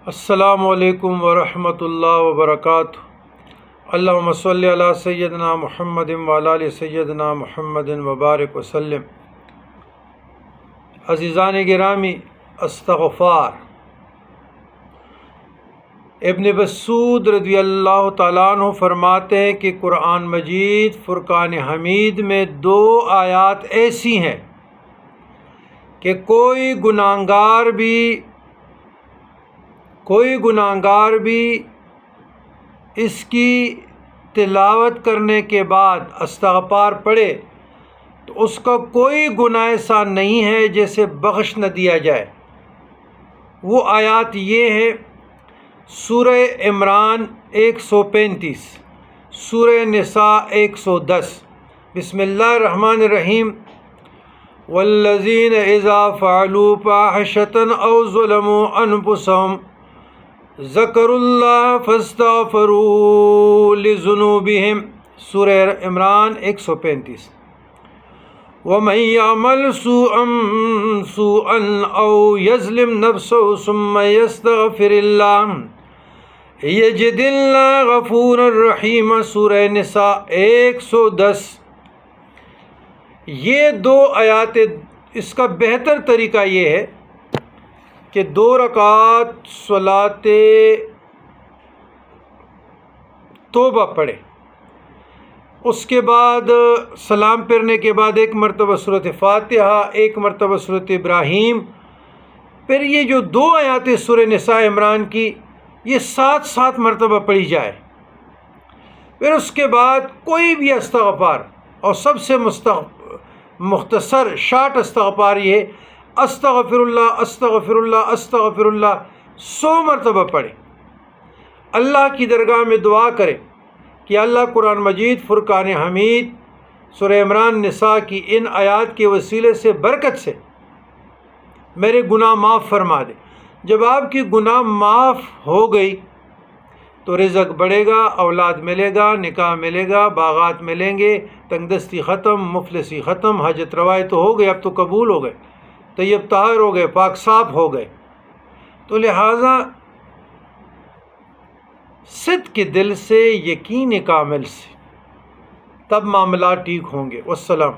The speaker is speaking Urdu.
السلام علیکم ورحمۃ اللہ وبرکاتہ۔ اللہم صلی علی سیدنا محمد وعلی آل سیدنا محمد وبارک وسلم۔ عزیزان گرامی، استغفار۔ ابن مسعود رضی اللہ تعالیٰ عنہ فرماتے ہیں کہ قرآن مجید فرقان حمید میں 2 آیات ایسی ہیں کہ کوئی گناہگار بھی اس کی تلاوت کرنے کے بعد استغفار پڑھے تو اس کا کوئی گناہ ایسا نہیں ہے جیسے بخش نہ دیا جائے۔ وہ آیات یہ ہیں: سورہ عمران 135، سورہ نساء 110۔ بسم اللہ الرحمن الرحیم۔ والذین اذا فعلوا فاحشة او ظلموا انفسهم ذکروا اللہ فاستغفروا لذنوبہم۔ سورہ عمران 135۔ ومن يعمل سوءا او يظلم نفسه ثم يستغفر اللہ یجد اللہ غفورا رحیما۔ سورہ نساء 110۔ یہ 2 آیات، اس کا بہتر طریقہ یہ ہے کہ 2 رکعت صلاۃ توبہ پڑھے، اس کے بعد سلام پھرنے کے بعد 1 مرتبہ سورۃ فاتحہ، 1 مرتبہ سورۃ ابراہیم، پھر یہ جو 2 آیات سورہ نساء عمران کی یہ 7 مرتبہ پڑھی جائے۔ پھر اس کے بعد کوئی بھی استغفار، اور سب سے مختصر شارٹ استغفار یہ ہے: استغفر اللہ استغفر اللہ استغفر اللہ 100 مرتبہ پڑھے۔ اللہ کی درگاہ میں دعا کرے کہ اللہ قرآن مجید فرقان حمید سورہ عمران نساء کی ان آیات کے وسیلے سے، برکت سے میرے گناہ معاف فرما دے۔ جب آپ کی گناہ معاف ہو گئی تو رزق بڑھے گا، اولاد ملے گا، نکاح ملے گا، باغات ملیں گے، تنگ دستی ختم، مفلسی ختم، حاجت روائی تو ہو گئی، اب تو قبول ہو گئے، طیب طاہر ہو گئے، پاک صاف ہو گئے۔ تو لہٰذا صدق کے دل سے، یقین کامل سے، تب معاملات ٹھیک ہوں گے۔ والسلام۔